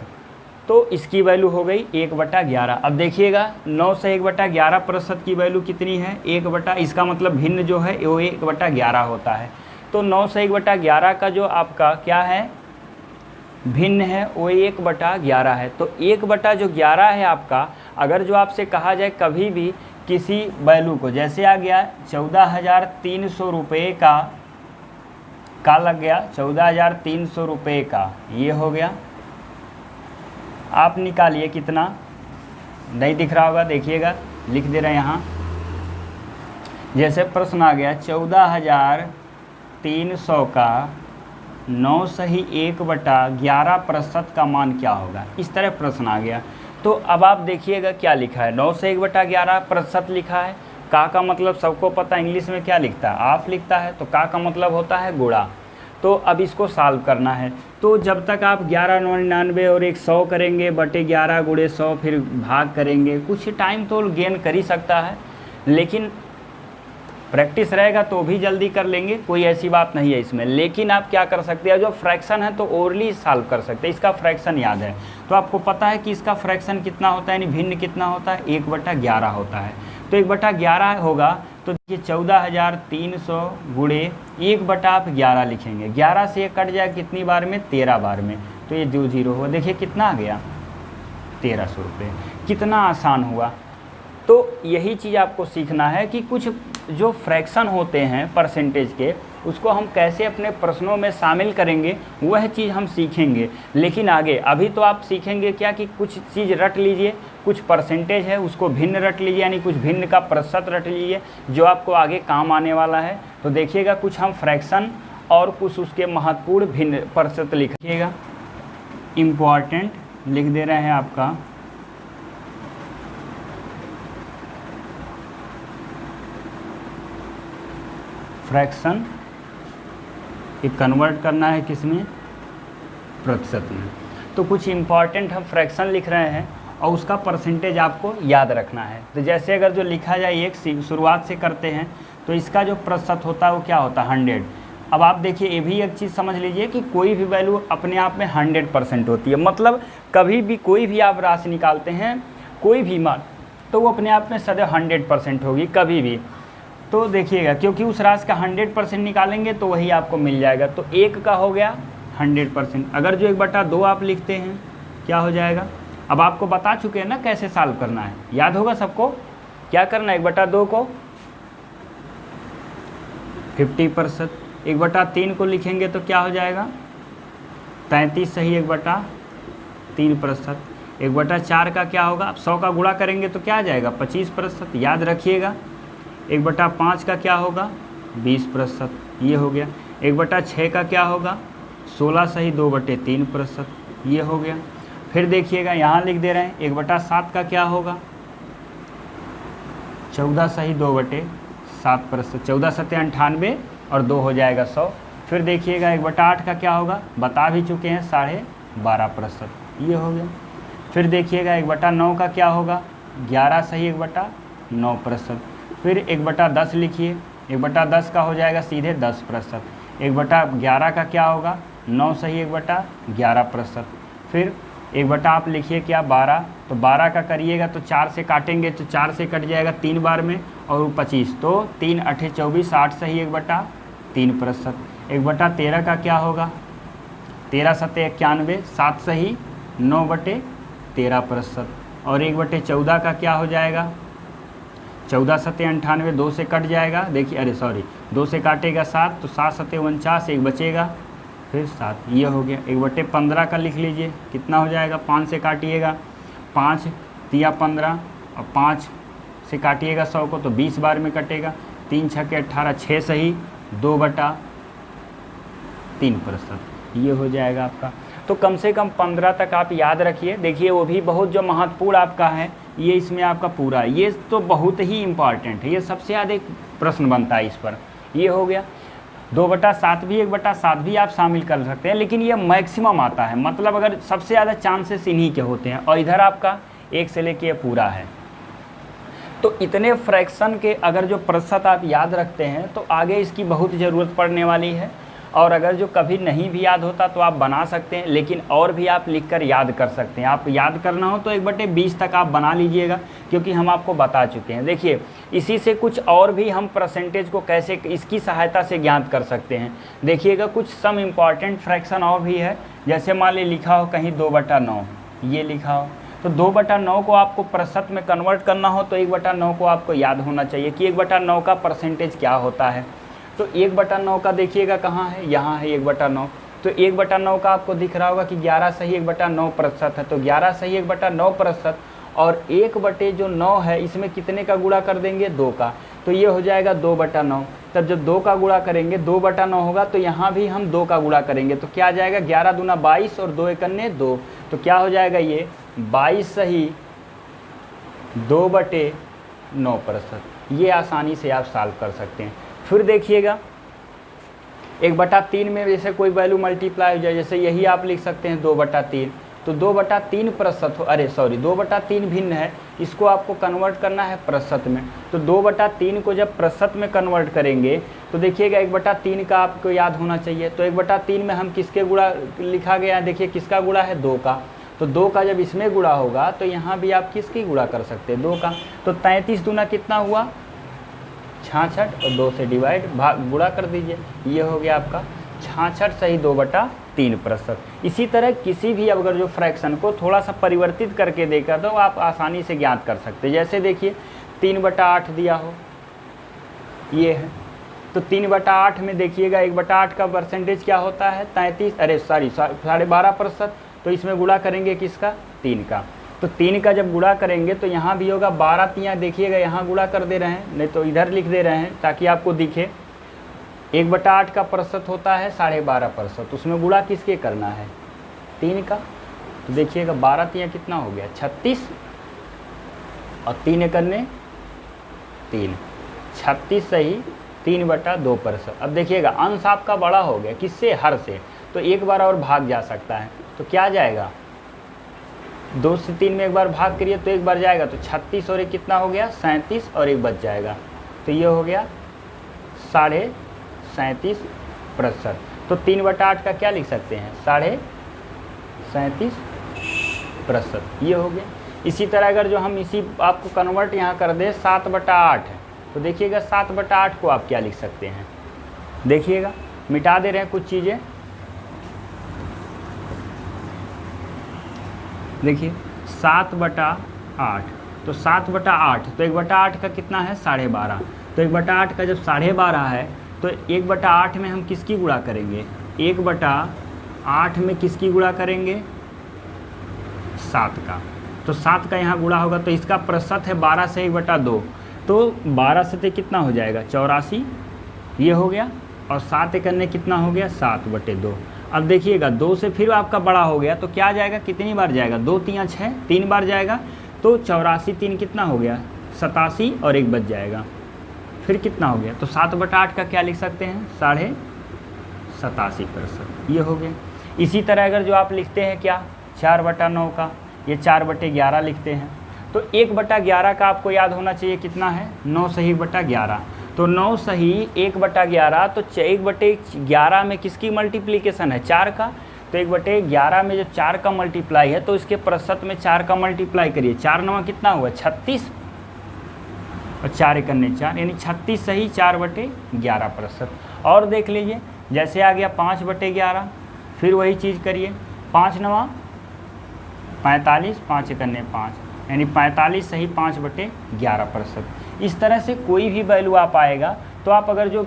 तो इसकी वैल्यू हो गई 1/11। अब देखिएगा 9 से 1/11% की वैल्यू कितनी है, 1 इसका मतलब भिन्न जो है वो 1/11 होता है। तो 9 से 1/11 का जो आपका क्या है भिन्न है वो 1/11 है। तो 1/11 है आपका। अगर जो आपसे कहा जाए कभी भी किसी वैल्यू को, जैसे आ गया 14,300 रुपये का लग गया 14,300 रुपये का, ये हो गया। आप निकालिए कितना, नहीं दिख रहा होगा, देखिएगा लिख दे रहे हैं यहाँ। जैसे प्रश्न आ गया 14,300 का 9 सही 1/11% का मान क्या होगा, इस तरह प्रश्न आ गया। तो अब आप देखिएगा क्या लिखा है, 9 से 1/11% लिखा है। का मतलब सबको पता इंग्लिश में क्या लिखता है, हाफ लिखता है, तो का मतलब होता है गुणा। तो अब इसको सॉल्व करना है। तो जब तक आप 1199 और 100 करेंगे बटे 11 गुणे 100 फिर भाग करेंगे, कुछ टाइम तो गेन कर ही सकता है, लेकिन प्रैक्टिस रहेगा तो भी जल्दी कर लेंगे, कोई ऐसी बात नहीं है इसमें। लेकिन आप क्या कर सकते हैं, जो फ्रैक्शन है तो ओरली सॉल्व कर सकते हैं। इसका फ्रैक्शन याद है तो आपको पता है कि इसका फ्रैक्शन कितना होता है, यानी भिन्न कितना होता है, 1/11 होता है। तो 1/11 होगा तो देखिए 14,300 गुणे 1/11 लिखेंगे। 11 से ये कट जाए कितनी बार में, 13 बार में, तो ये जो 0 हुआ देखिए कितना आ गया, 1300 रुपये। कितना आसान हुआ। तो यही चीज़ आपको सीखना है कि कुछ जो फ्रैक्शन होते हैं परसेंटेज के, उसको हम कैसे अपने प्रश्नों में शामिल करेंगे, वह चीज़ हम सीखेंगे। लेकिन आगे अभी तो आप सीखेंगे क्या कि कुछ चीज़ रट लीजिए, कुछ परसेंटेज है उसको भिन्न रट लीजिए, यानी कुछ भिन्न का प्रतिशत रट लीजिए जो आपको आगे काम आने वाला है। तो देखिएगा कुछ हम फ्रैक्शन और कुछ उसके महत्वपूर्ण भिन्न प्रतिशत लिखिएगा। इम्पॉर्टेंट लिख दे रहे हैं आपका फ्रैक्शन, ये कन्वर्ट करना है किसमें, प्रतिशत में। तो कुछ इम्पॉर्टेंट हम फ्रैक्शन लिख रहे हैं और उसका परसेंटेज आपको याद रखना है। तो जैसे अगर जो लिखा जाए एक शुरुआत से करते हैं तो इसका जो प्रतिशत होता है वो क्या होता है, 100। अब आप देखिए ये भी एक चीज़ समझ लीजिए कि कोई भी वैल्यू अपने आप में 100% होती है। मतलब कभी भी कोई भी आप राशि निकालते हैं, कोई भी मान, तो वो अपने आप में सदैव 100% होगी कभी भी। तो देखिएगा क्योंकि उस राशि का 100% निकालेंगे तो वही आपको मिल जाएगा। तो 1 का हो गया 100%। अगर जो 1/2 आप लिखते हैं क्या हो जाएगा, अब आपको बता चुके हैं ना कैसे सॉल्व करना है, याद होगा सबको। क्या करना है, 1/2 को 50%, 1/3 को लिखेंगे तो क्या हो जाएगा 33 सही 1/3%। 1/4 का क्या होगा, अब 100 का गुणा करेंगे तो क्या आ जाएगा 25%, याद रखिएगा। 1/5 का क्या होगा 20%, ये हो गया। 1/6 का क्या होगा 16 सही 2/3%, ये हो गया। फिर देखिएगा यहाँ लिख दे रहे हैं 1/7 का क्या होगा 14 सही 2/7%, 14 सत्ते 98 और 2 हो जाएगा 100। फिर देखिएगा 1/8 का क्या होगा, बता भी चुके हैं 12.5%, ये हो गया। फिर देखिएगा 1/9 का क्या होगा 11 सही 1/9%। फिर 1/10 लिखिए, 1/10 का हो जाएगा सीधे 10%। 1/11 का क्या होगा 9 सही 1/11%। फिर 1/ आप लिखिए क्या 12, तो 12 का करिएगा तो 4 से काटेंगे तो 4 से कट जाएगा 3 बार में और 25, तो 3 8 24, 8 सही 1/3%। 1/13 का क्या होगा 13 सत्ते 91, 7 सही 9/13%। और 1/14 का क्या हो जाएगा 14 सत्ते 98, 2 से कट जाएगा, देखिए अरे सॉरी 2 से काटेगा 7, तो 7 सत्ते 49, 1 बचेगा, फिर 7, ये हो गया। 1/15 का लिख लीजिए कितना हो जाएगा, 5 से काटिएगा, 5 तिया 15 और 5 से काटिएगा 100 को तो 20 बार में कटेगा, 3 छक्के 18, 6 सही 2/3%, ये हो जाएगा आपका। तो कम से कम 15 तक आप याद रखिए। देखिए वो भी बहुत जो महत्वपूर्ण आपका है ये इसमें आपका पूरा, ये तो बहुत ही इम्पॉर्टेंट है, ये सबसे ज़्यादा प्रश्न बनता है इस पर। ये हो गया 2/7 भी 1/7 भी आप शामिल कर सकते हैं, लेकिन ये मैक्सिमम आता है, मतलब अगर सबसे ज़्यादा चांसेस इन्हीं के होते हैं। और इधर आपका 1 से लेके पूरा है। तो इतने फ्रैक्शन के अगर जो प्रतिशत आप याद रखते हैं तो आगे इसकी बहुत ज़रूरत पड़ने वाली है। और अगर जो कभी नहीं भी याद होता तो आप बना सकते हैं, लेकिन और भी आप लिखकर याद कर सकते हैं। आप याद करना हो तो 1/20 तक आप बना लीजिएगा, क्योंकि हम आपको बता चुके हैं। देखिए इसी से कुछ और भी हम परसेंटेज को कैसे इसकी सहायता से ज्ञात कर सकते हैं। देखिएगा कुछ सम इम्पॉर्टेंट फ्रैक्शन और भी है, जैसे मान ली लिखा हो कहीं 2/9, ये लिखा हो तो 2/9 को आपको प्रतिशत में कन्वर्ट करना हो तो 1/9 को आपको याद होना चाहिए कि 1/9 का परसेंटेज क्या होता है। तो 1/9 का देखिएगा कहाँ है, यहाँ है 1/9। तो 1/9 का आपको दिख रहा होगा कि 11 सही 1/9% है, तो 11 सही 1/9% और 1/9 है, इसमें कितने का गुणा कर देंगे 2 का, तो ये हो जाएगा 2/9। तब जब 2 का गुणा करेंगे 2/9 होगा, तो यहाँ भी हम 2 का गुणा करेंगे तो क्या आ जाएगा 11 दूना 22 और 2 एकन्ने 2, तो क्या हो जाएगा ये 22 सही 2/9%। ये आसानी से आप सॉल्व कर सकते हैं। फिर देखिएगा 1/3 में जैसे कोई वैल्यू मल्टीप्लाई हो जाए, जैसे यही आप लिख सकते हैं 2/3, तो 2/3% हो, अरे सॉरी 2/3 भिन्न है, इसको आपको कन्वर्ट करना है प्रतिशत में। तो 2/3 को जब प्रतिशत में कन्वर्ट करेंगे तो देखिएगा 1/3 का आपको याद होना चाहिए। तो 1/3 में हम किसके गुणा लिखा गया है, देखिए किसका गुणा है 2 का, तो 2 का जब इसमें गुणा होगा तो यहाँ भी आप किसकी गुणा कर सकते हैं 2 का। तो 33 दूना कितना हुआ 66 और 2 से डिवाइड भाग गुणा कर दीजिए, ये हो गया आपका 66 सही 2/3%। इसी तरह किसी भी अगर जो फ्रैक्शन को थोड़ा सा परिवर्तित करके देखा तो आप आसानी से ज्ञात कर सकते हैं। जैसे देखिए 3/8 दिया हो, ये है, तो 3/8 में देखिएगा 1/8 का परसेंटेज क्या होता है 33, अरे सॉरी 12.5%, तो इसमें गुणा करेंगे किसका 3 का, तो 3 का जब गुणा करेंगे तो यहाँ भी होगा 12 तियाँ, देखिएगा यहाँ गुणा कर दे रहे हैं, नहीं तो इधर लिख दे रहे हैं ताकि आपको दिखे। 1/8 का प्रतिशत होता है 12.5%, उसमें गुणा किसके करना है 3 का, तो देखिएगा 12 तियाँ कितना हो गया 36 और 3 एकन्ने 3, 36 सही 3/2%। अब देखिएगा अंश आपका बड़ा हो गया किससे हर से, तो एक बार और भाग जा सकता है, तो क्या आ जाएगा 2 से 3 में एक बार भाग करिए तो एक बार जाएगा, तो 36 और एक कितना हो गया 37 और एक बच जाएगा, तो ये हो गया 37.5%। तो 3/8 का क्या लिख सकते हैं 37.5%, ये हो गया। इसी तरह अगर जो हम इसी आपको कन्वर्ट यहाँ कर दें 7/8 है, तो देखिएगा 7/8 को आप क्या लिख सकते हैं, देखिएगा मिटा दे रहे हैं कुछ चीज़ें, देखिए 7/8, तो 7/8 तो 1/8 का कितना है 12.5, तो 1/8 का जब 12.5 है तो 1/8 में हम किसकी गुणा करेंगे 1/8 में किसकी गुणा करेंगे 7 का, तो 7 का यहाँ गुणा होगा तो इसका प्रतिशत है 12 से 1/2, तो 12 से कितना हो जाएगा 84, ये हो गया, और 7 एकन्ने कितना हो गया 7/2। अब देखिएगा 2 से फिर आपका बड़ा हो गया तो क्या आ जाएगा, कितनी बार जाएगा 2 तियाँ 6, 3 बार जाएगा, तो 84 3 कितना हो गया 87 और एक बच जाएगा, फिर कितना हो गया, तो 7/8 का क्या लिख सकते हैं 87.5%, ये हो गया। इसी तरह अगर जो आप लिखते हैं क्या 4/9 का, ये 4/11 लिखते हैं, तो 1/11 का आपको याद होना चाहिए कितना है 9 सही 1/11, तो 9 सही 1/11, तो 1/11 में किसकी मल्टीप्लिकेशन है 4 का, तो 1/11 में जो 4 का मल्टीप्लाई है तो इसके प्रतिशत में 4 का मल्टीप्लाई करिए, 4 9 कितना हुआ 36 और 4 एकन्ने 4, यानी 36 सही 4/11%। और देख लीजिए जैसे आ गया 5/11, फिर वही चीज़ करिए 5 9 45, 5 एकन्ने 5, यानी 45 सही 5/11%। इस तरह से कोई भी वैल्यू आप आएगा तो आप अगर जो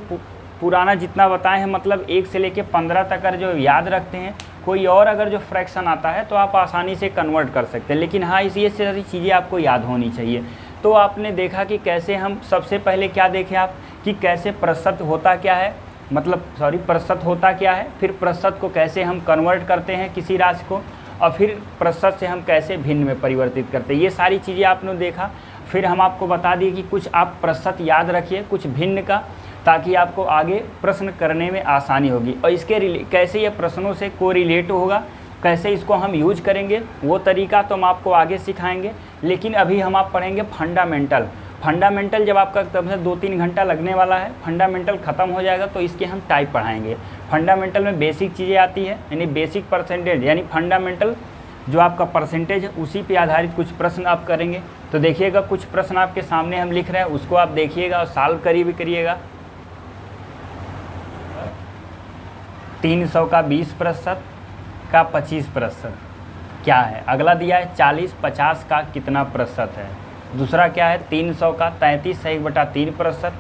पुराना जितना बताए हैं मतलब 1 से लेके 15 तक अगर जो याद रखते हैं, कोई और अगर जो फ्रैक्शन आता है तो आप आसानी से कन्वर्ट कर सकते हैं, लेकिन हाँ ये सारी चीज़ें आपको याद होनी चाहिए। तो आपने देखा कि कैसे हम सबसे पहले क्या देखें आप कि कैसे प्रतिशत होता क्या है, मतलब सॉरी प्रतिशत होता क्या है, फिर प्रतिशत को कैसे हम कन्वर्ट करते हैं किसी राशि को, और फिर प्रतिशत से हम कैसे भिन्न में परिवर्तित करते हैं, ये सारी चीज़ें आपने देखा। फिर हम आपको बता दिए कि कुछ आप प्रतिशत याद रखिए कुछ भिन्न का, ताकि आपको आगे प्रश्न करने में आसानी होगी, और इसके कैसे ये प्रश्नों से कोरिलेट होगा, कैसे इसको हम यूज करेंगे वो तरीका तो हम आपको आगे सिखाएंगे। लेकिन अभी हम आप पढ़ेंगे फंडामेंटल जब आपका तब से 2-3 घंटा लगने वाला है, फंडामेंटल ख़त्म हो जाएगा तो इसके हम टाइप पढ़ाएंगे। फंडामेंटल में बेसिक चीज़ें आती है, यानी बेसिक परसेंटेज, यानी फंडामेंटल जो आपका परसेंटेज है उसी पे आधारित कुछ प्रश्न आप करेंगे। तो देखिएगा कुछ प्रश्न आपके सामने हम लिख रहे हैं, उसको आप देखिएगा और सॉल्व करिएगा। 300 का 20% का 25% क्या है। अगला दिया है 40-50 का कितना प्रतिशत है। दूसरा क्या है 300 का 33.3%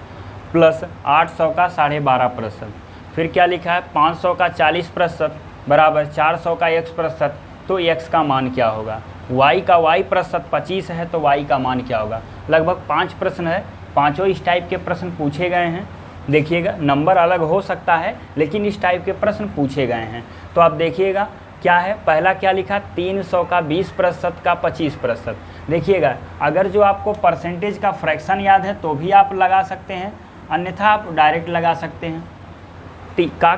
प्लस 800 का 12.5%। फिर क्या लिखा है 500 का 40% बराबर 400 का x%, तो x का मान क्या होगा। y का y% 25 है तो y का मान क्या होगा। लगभग 5 प्रश्न है, पाँचों इस टाइप के प्रश्न पूछे गए हैं। देखिएगा नंबर अलग हो सकता है, लेकिन इस टाइप के प्रश्न पूछे गए हैं। तो आप देखिएगा क्या है, पहला क्या लिखा, 300 का 20% का 25%। देखिएगा अगर जो आपको परसेंटेज का फ्रैक्शन याद है तो भी आप लगा सकते हैं, अन्यथा आप डायरेक्ट लगा सकते हैं।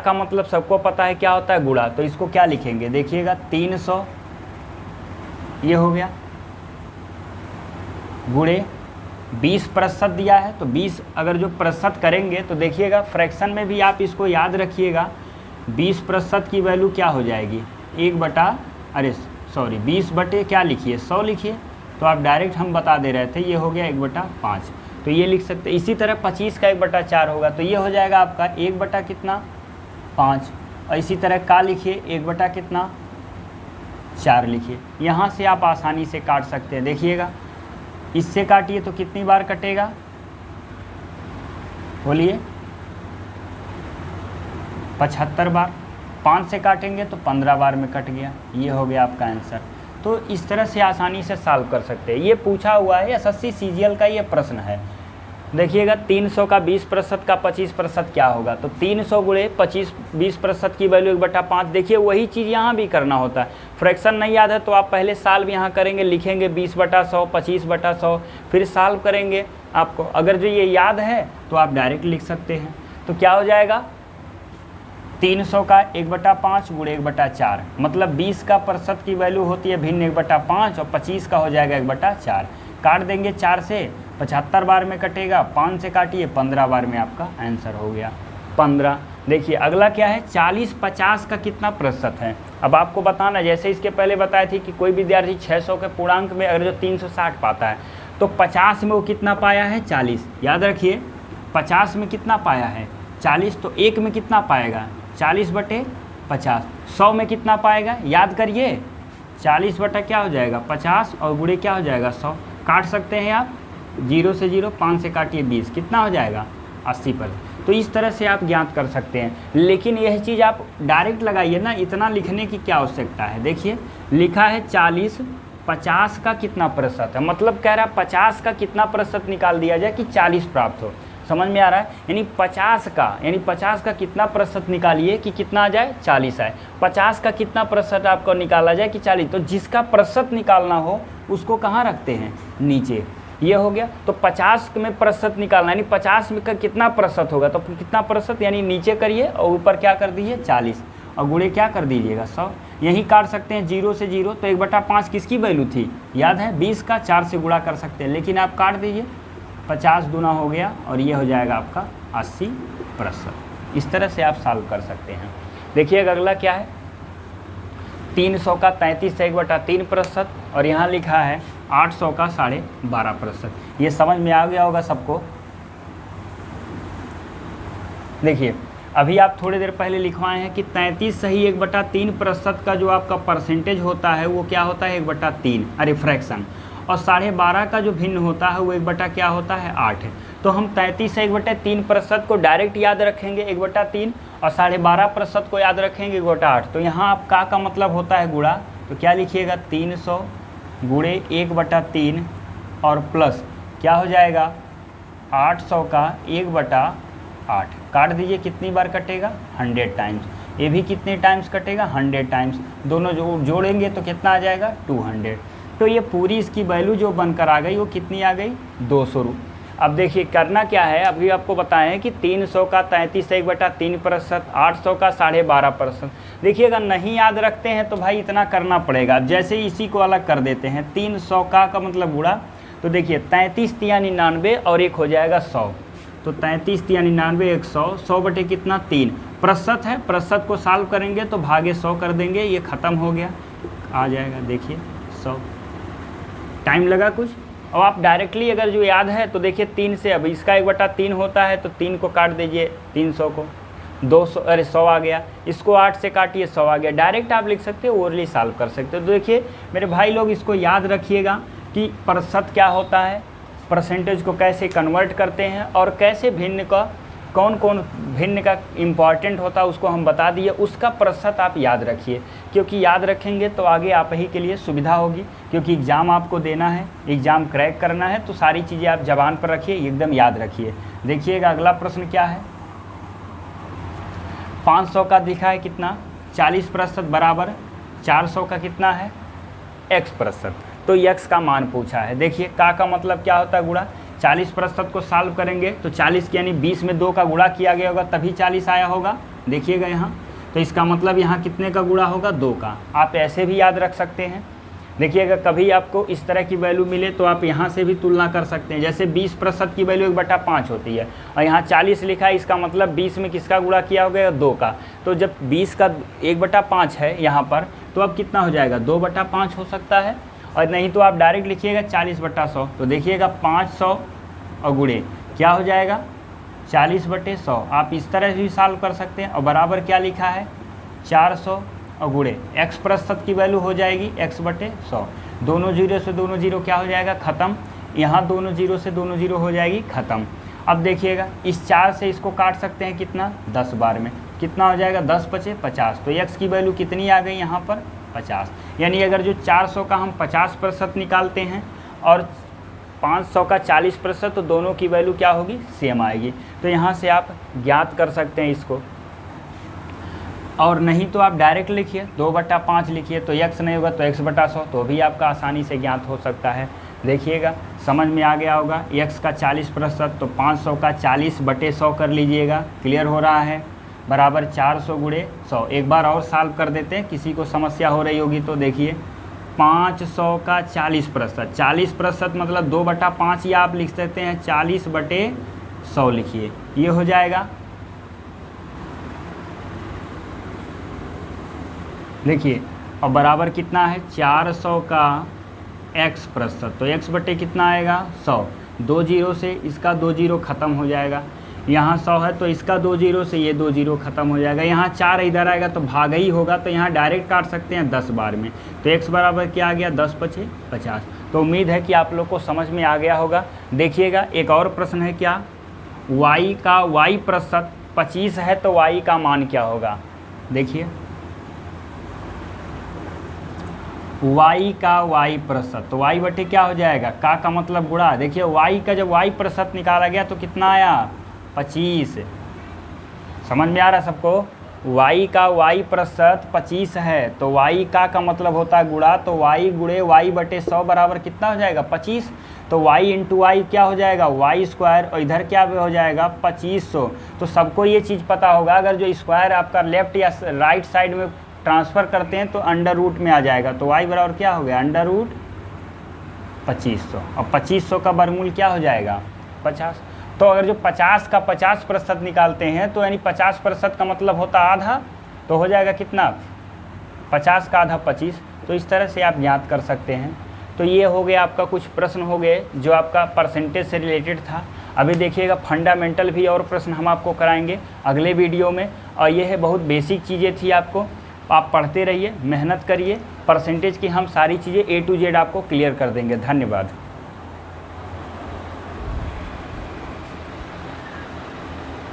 का मतलब सबको पता है क्या होता है, गुणा। तो इसको क्या लिखेंगे, देखिएगा 300 ये हो गया, गुणे 20% दिया है, तो 20 अगर जो प्रतिशत करेंगे तो देखिएगा फ्रैक्शन में भी आप इसको याद रखिएगा, 20% की वैल्यू क्या हो जाएगी, 20 बटे क्या लिखिए, 100 लिखिए। तो आप डायरेक्ट हम बता दे रहे थे, ये हो गया 1/5, तो ये लिख सकते। इसी तरह 25 का 1/4 होगा, तो ये हो जाएगा आपका 1 बटा कितना, 5। और इसी तरह का लिखिए 1 बटा कितना, 4 लिखिए। यहाँ से आप आसानी से काट सकते हैं। देखिएगा इससे काटिए तो कितनी बार कटेगा, बोलिए 75 बार। 5 से काटेंगे तो 15 बार में कट गया। ये हो गया आपका आंसर। तो इस तरह से आसानी से सॉल्व कर सकते हैं। ये पूछा हुआ है एसएससी सीजीएल का ये प्रश्न है। देखिएगा 300 का 20% का 25% क्या होगा, तो 300 गुणे 20% की वैल्यू 1/5। देखिए वही चीज़ यहाँ भी करना होता है। फ्रैक्शन नहीं याद है तो आप पहले सॉल्व यहाँ करेंगे, लिखेंगे 20/100, 25/100, फिर सॉल्व करेंगे। आपको अगर जो ये याद है तो आप डायरेक्ट लिख सकते हैं। तो क्या हो जाएगा, 300 का 1/5 गुणे 1/4, मतलब 20 का प्रतिशत की वैल्यू होती है भिन्न 1/5 और 25 का हो जाएगा 1/4। काट देंगे 4 से, 75 बार में कटेगा, 5 से काटिए 15 बार में आपका आंसर हो गया 15। देखिए अगला क्या है, 40-50 का कितना प्रतिशत है। अब आपको बताना, जैसे इसके पहले बताया थी कि कोई विद्यार्थी 600 के पूर्णांक में अगर जो 360 पाता है तो 50 में वो कितना पाया है, 40। याद रखिए 50 में कितना पाया है, 40। तो 1 में कितना पाएगा, 40/50। 100 में कितना पाएगा, याद करिए 40 बटा क्या हो जाएगा 50 और गुणे क्या हो जाएगा 100। काट सकते हैं आप, 0 से 0, 5 से काटिए 20, कितना हो जाएगा 80 पर। तो इस तरह से आप ज्ञात कर सकते हैं। लेकिन यह चीज़ आप डायरेक्ट लगाइए ना, इतना लिखने की क्या आवश्यकता है। देखिए लिखा है 40, 50 का कितना प्रतिशत है, मतलब कह रहा है 50 का कितना प्रतिशत निकाल दिया जाए कि 40 प्राप्त हो। समझ में आ रहा है, यानी 50 का कितना प्रतिशत निकालिए कि कितना आ जाए 40 आए। 50 का कितना प्रतिशत आपको निकाला जाए कि 40। तो जिसका प्रतिशत निकालना हो उसको कहाँ रखते हैं, नीचे। ये हो गया। तो 50 में प्रतिशत निकालना, यानी 50 में का कितना प्रतिशत होगा, तो कितना प्रतिशत, यानी नीचे करिए और ऊपर क्या कर दीजिए 40 और गुणे क्या कर दीजिएगा 100। यही काट सकते हैं 0 से 0। तो 1/5 किसकी वैल्यू थी, याद है 20 का, 4 से गुणा कर सकते हैं। लेकिन आप काट दीजिए, 50 दूना हो गया और ये हो जाएगा आपका 80%। इस तरह से आप सॉल्व कर सकते हैं। देखिए अगला क्या है, 300 का 33 से 1/3% और यहाँ लिखा है 800 का 12.5%। ये समझ में आ गया होगा सबको। देखिए अभी आप थोड़ी देर पहले लिखवाए हैं कि 33 सही 1/3% का जो आपका परसेंटेज होता है वो क्या होता है 1/3, अरे फ्रैक्शन। और 12.5 का जो भिन्न होता है वो 1 क्या होता है 8 है। तो हम 33 से 1/3% को डायरेक्ट याद रखेंगे 1/3 और 12.5% को याद रखेंगे 1/8। तो यहाँ आप का मतलब होता है गुणा। तो क्या लिखिएगा 300 गुणे 1/3 और प्लस क्या हो जाएगा 800 का 1/8। काट दीजिए, कितनी बार कटेगा 100 टाइम्स। ये भी कितने टाइम्स कटेगा 100 टाइम्स। दोनों जोड़ेंगे तो कितना आ जाएगा 200। तो ये पूरी इसकी वैल्यू जो बनकर आ गई वो कितनी आ गई 200। अब देखिए करना क्या है, अभी आपको बताएं कि 300 का 33 से 1/3%, 800 का 12.5%। देखिए अगर नहीं याद रखते हैं तो भाई इतना करना पड़ेगा। जैसे इसी को अलग कर देते हैं, 300 का मतलब गुणा। तो देखिए 33 × 99 और 1 हो जाएगा 100। तो 33 × 99 1 100, 100 बटे कितना 3 प्रतिशत है। प्रतिशत को सॉल्व करेंगे तो भागे 100 कर देंगे, ये ख़त्म हो गया, आ जाएगा देखिए 100। टाइम लगा कुछ। अब आप डायरेक्टली अगर जो याद है तो देखिए 3 से, अब इसका 1/3 होता है तो 3 को काट दीजिए, 300 को 200, अरे 100 आ गया। इसको 8 से काटिए 100 आ गया। डायरेक्ट आप लिख सकते हो, ओरली सॉल्व कर सकते हो। तो देखिए मेरे भाई लोग इसको याद रखिएगा कि प्रतिशत क्या होता है, परसेंटेज को कैसे कन्वर्ट करते हैं और कैसे भिन्न का कौन कौन भिन्न का इम्पॉर्टेंट होता है उसको हम बता दिए। उसका प्रतिशत आप याद रखिए, क्योंकि याद रखेंगे तो आगे आप ही के लिए सुविधा होगी। क्योंकि एग्ज़ाम आपको देना है, एग्ज़ाम क्रैक करना है, तो सारी चीज़ें आप ज़बान पर रखिए, एकदम याद रखिए। देखिएगा अगला प्रश्न क्या है, 500 का दिखा है कितना 40% बराबर 400 का कितना है x%। तो x का मान पूछा है। देखिए का मतलब क्या होता है गुणा, 40% को सॉल्व करेंगे तो 40 की यानी 20 में 2 का गुणा किया गया होगा तभी 40 आया होगा। देखिएगा यहाँ, तो इसका मतलब यहाँ कितने का गुणा होगा 2 का। आप ऐसे भी याद रख सकते हैं। देखिएगा कभी आपको इस तरह की वैल्यू मिले तो आप यहाँ से भी तुलना कर सकते हैं। जैसे 20% की वैल्यू 1/5 होती है और यहाँ 40 लिखा है, इसका मतलब 20 में किसका गुणा किया होगा 2 का। तो जब 20 का 1/5 है यहाँ पर तो अब कितना हो जाएगा 2/5 हो सकता है। और नहीं तो आप डायरेक्ट लिखिएगा 40/100। तो देखिएगा 500 और गुणे क्या हो जाएगा 40/100। आप इस तरह भी सॉल्व कर सकते हैं। और बराबर क्या लिखा है 400 और गुणे x% की वैल्यू हो जाएगी x/100। दोनों जीरो से दोनों जीरो क्या हो जाएगा ख़त्म। यहाँ दोनों जीरो से दोनों जीरो हो जाएगी ख़त्म। अब देखिएगा इस 4 से इसको काट सकते हैं कितना 10 बार में, कितना हो जाएगा 10 × 50। तो x की वैल्यू कितनी आ गई यहाँ पर 50। यानी अगर जो 400 का हम 50% निकालते हैं और 500 का 40%, तो दोनों की वैल्यू क्या होगी सेम आएगी। तो यहाँ से आप ज्ञात कर सकते हैं इसको। और नहीं तो आप डायरेक्ट लिखिए 2/5 लिखिए, तो x नहीं होगा तो x/100, तो भी आपका आसानी से ज्ञात हो सकता है। देखिएगा समझ में आ गया होगा। x का 40% तो 500 का 40/100 कर लीजिएगा, क्लियर हो रहा है, बराबर 400 × 100। एक बार और सॉल्व कर देते हैं, किसी को समस्या हो रही होगी तो देखिए 500 का 40%, 40% मतलब 2/5 या आप लिख सकते हैं 40/100 लिखिए, ये हो जाएगा। देखिए और बराबर कितना है 400 का x%, तो x बटे कितना आएगा 100। 2 जीरो से इसका 2 जीरो ख़त्म हो जाएगा। यहाँ 100 है तो इसका 2 जीरो से ये 2 जीरो ख़त्म हो जाएगा। यहाँ 4 इधर आएगा तो भागा ही होगा, तो यहाँ डायरेक्ट काट सकते हैं 10 बार में। तो x बराबर क्या आ गया 10 × 50। तो उम्मीद है कि आप लोग को समझ में आ गया होगा। देखिएगा एक और प्रश्न है क्या, y का y% 25 है तो y का मान क्या होगा। देखिए y का y%, तो y बटे क्या हो जाएगा का मतलब गुणा। देखिए y का जब y% निकाला गया तो कितना आया 25। समझ में आ रहा है सबको। y का y% 25 है तो y का मतलब होता है गुणा, तो y गुणे y/100 बराबर कितना हो जाएगा 25। तो y × y क्या हो जाएगा y² और इधर क्या हो जाएगा 2500। तो सबको ये चीज़ पता होगा, अगर जो स्क्वायर आपका लेफ्ट या राइट साइड में ट्रांसफ़र करते हैं तो अंडर रूट में आ जाएगा। तो y बराबर क्या हो गया √2500 और 2500 का वर्गमूल क्या हो जाएगा 50। तो अगर जो 50 का 50% निकालते हैं तो यानी 50% का मतलब होता आधा, तो हो जाएगा कितना 50 का आधा 25। तो इस तरह से आप ज्ञात कर सकते हैं। तो ये हो गया आपका कुछ प्रश्न हो गए जो आपका परसेंटेज से रिलेटेड था। अभी देखिएगा फंडामेंटल भी और प्रश्न हम आपको कराएंगे अगले वीडियो में। और ये है बहुत बेसिक चीज़ें थी, आपको आप पढ़ते रहिए, मेहनत करिए, परसेंटेज की हम सारी चीज़ें A to Z आपको क्लियर कर देंगे। धन्यवाद।